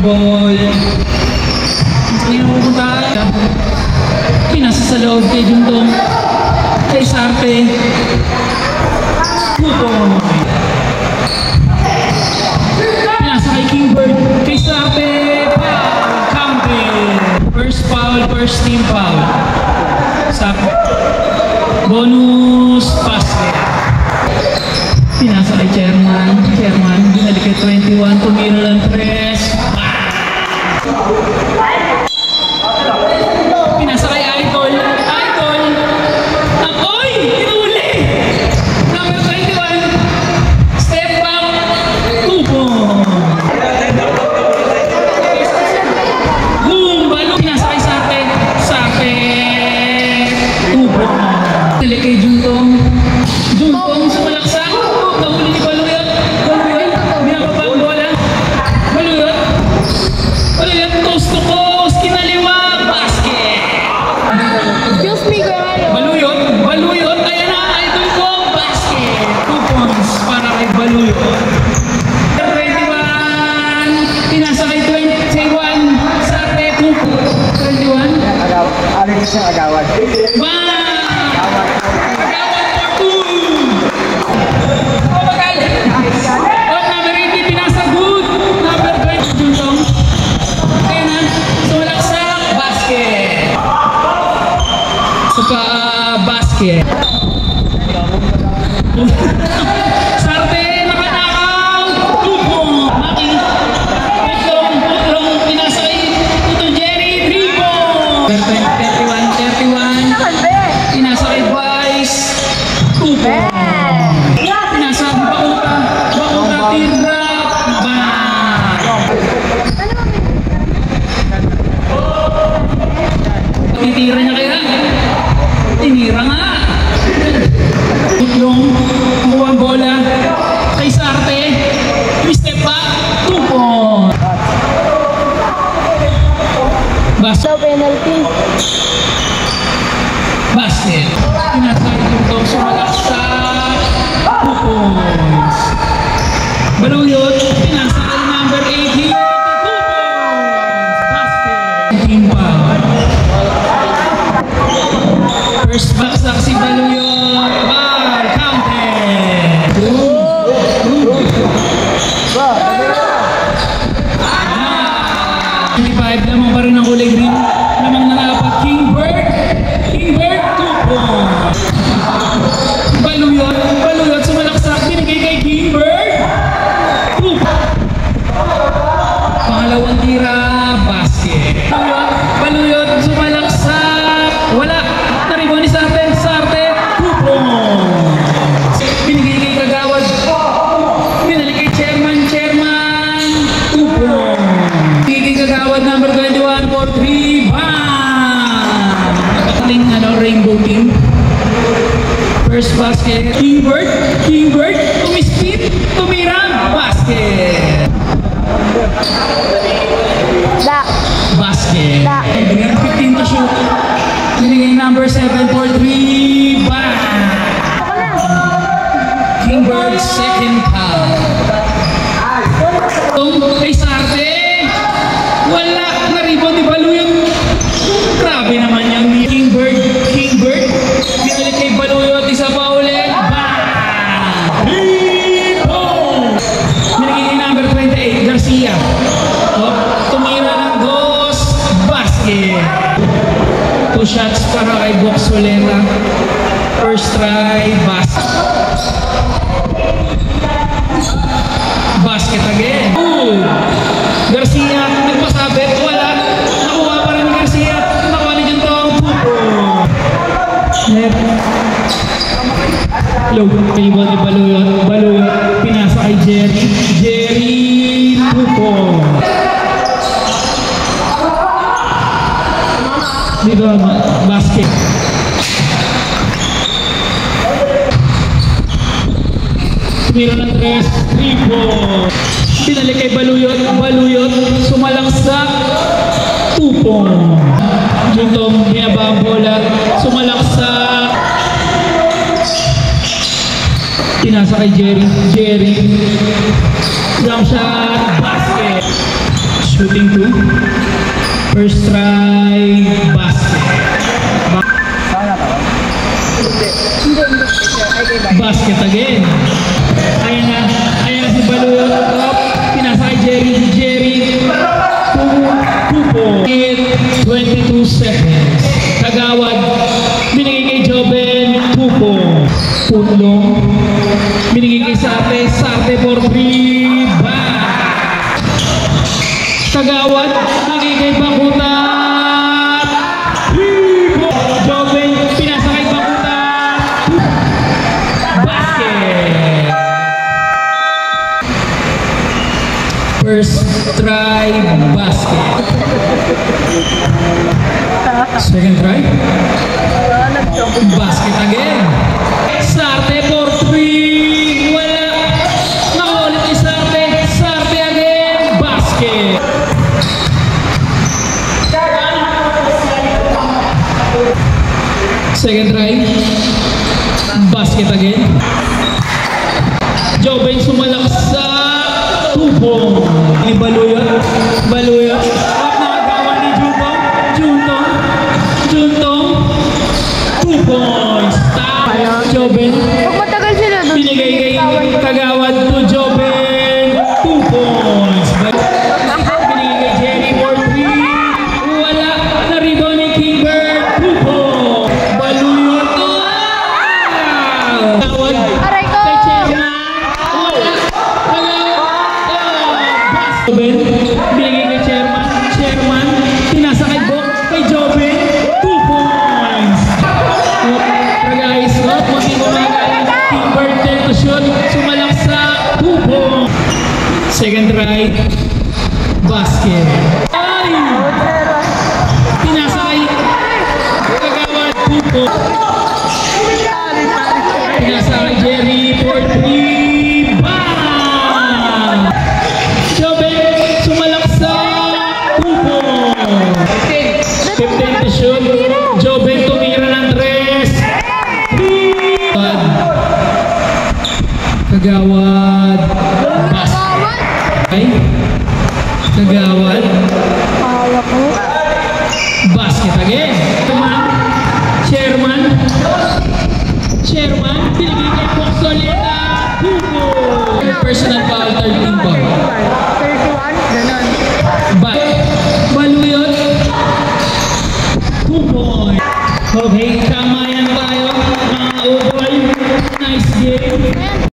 Ball. Saan yung pupunta? Pinasa sa loob kay Juntong. Kay Sarte. Pupoy. Pinasa kay Kingbird. Kay Sarte. Counted. First foul, first team foul. Sarte. Bonus basket. Pinasa kay Chairman. Binalik kay 21. Tumira lang press. Pinasa kay Idol. Oy! Inuli! Number 21. Step back. Tubo. Balo. Pinasa kay Sarte. Tubo. Binalik kay Juntong sumalaksak. Nahuli ni Baluyot. Binababa ang bola. Baluyot. Toast to coast. Kinaliwa. Basket. Excuse me, Kuya Baluyot. Ayan na. Idol ko. Basket. 2 points para kay Baluyot. 21. Pinasa kay 21. Sarte. 21. Ano yung siyang agawan? Basket. Sarte, nakanakaw. Tubo. Maki. Putlong. Pinasa kay Tuto Jerry. Tribo. 31. Pinasa kay Vice. Tubo. Pinasa Bakuta. Teardrop. Titira niya kaya. Tinira nga. Putlong, kumuha ang bola kay Sarte. Step back, tupo. So, penalty. Basket. Pinasay ito, sumalaksak. 2 points. Baluyot, pinasa kay number 18. 2 points. Basket. Team foul. First baksak si Baluyot. Ball, counted. 25 lamang pa rin ang kulay green. Lamang na nakapat. Kingbird. 2 points. Baluyot sumalaksak. Binigay kay Kingbird. 2 points. Pangalawang tira. Basket. Baluyot sumalaksak. Wala. Naribon ni Sarte. 2 points. Binigay kay Kagawad. Binalik kay Chairman. 2 points. Binigay kay Kagawad number 21 for 3. Bang! Nakating rainbow team. First basket. Kingbird. Tumispit. Tumira. Basket. Basket. Binigay 15 to shoot. Binigay number 7 for 3. Bang! Kingbird second foul. Kay Sarte. Wala. Naribon ni Baluyot. Grabe naman yung Kingbird. Binalik kay Baluyot. Isa pa ulit. Bang! Rebound! Binigay kay number 28. Garcia. Tumira ng dos. Basket. 2 shots para kay Box Solera. First try. Basket again. Garcia. Nagpasabit. Wala. Nakuha pa rin Garcia. Nakuha ni Juntong. Left. Low. Table ni Baluyot. Pinasa kay Jerry. 2 points. Dito basket. Tumira ng 3 points. Pinalik kay Baluyot. Sumalaksak. 2 points. Juntong binaba ang bola. Sumalaksak. Pinasa kay Jerry. Jump shot. Basket. Shooting 2. First try, basket. Sana to. Basket again. Ayan na si Baluyot. Up, pinasa kay Jerry. Jerry, 2 points. 22 seconds. Kagawad, binigay kay Joben, 2 points. Putlong, binigay kay Sarte. Sarte for 3. Back. Kagawad, binigay kay Bakutat. 3 points. Joben, pinasa kay Bakutat. Basket. First try, basket. Second try, basket again. Sarte for 3. Wala. Nakaulit ni Sarte. Sarte again. Basket. Second try, basket again. Joben sumalak sa 2 points. Ni Baluyot. Baluyot. At nakagawa ni Juntong. Juntong. 2 points. Tama. Joben. Pag matagal sila doon. Binigay kay Kagawad to Joben. 2 points. Binigay kay Jerry for 3. Wala. Na-rebound ni Kingbird. 2 points. Baluyot. Kagawad. Aray ko! Kay Chairman. Wala. Joben, binigay kay Chairman. Chairman, pinasa kay Bok, kay Joben, 2 points. Guys, munti ko magaling. Kingbird there to shoot. Sumalak sa 2 points. Second try, basket. Ay! Pinasa kay Kagawad, 2 points. Pinasa kay Jerry for 3. Bang! Joben, sumalak sa 2 points. 15 to shoot. Joben tumira ng 3. Kagawad. Basket. Ay. Kagawad. Kaya ko. Basket again. Chairman. Chairman. Binigay kay Poxoleta. 2 points. Personal foul, 13 foul. 31? Ganon. Baluyot. 2 points. Okay, tama yan tayo. Mga overall, nice game.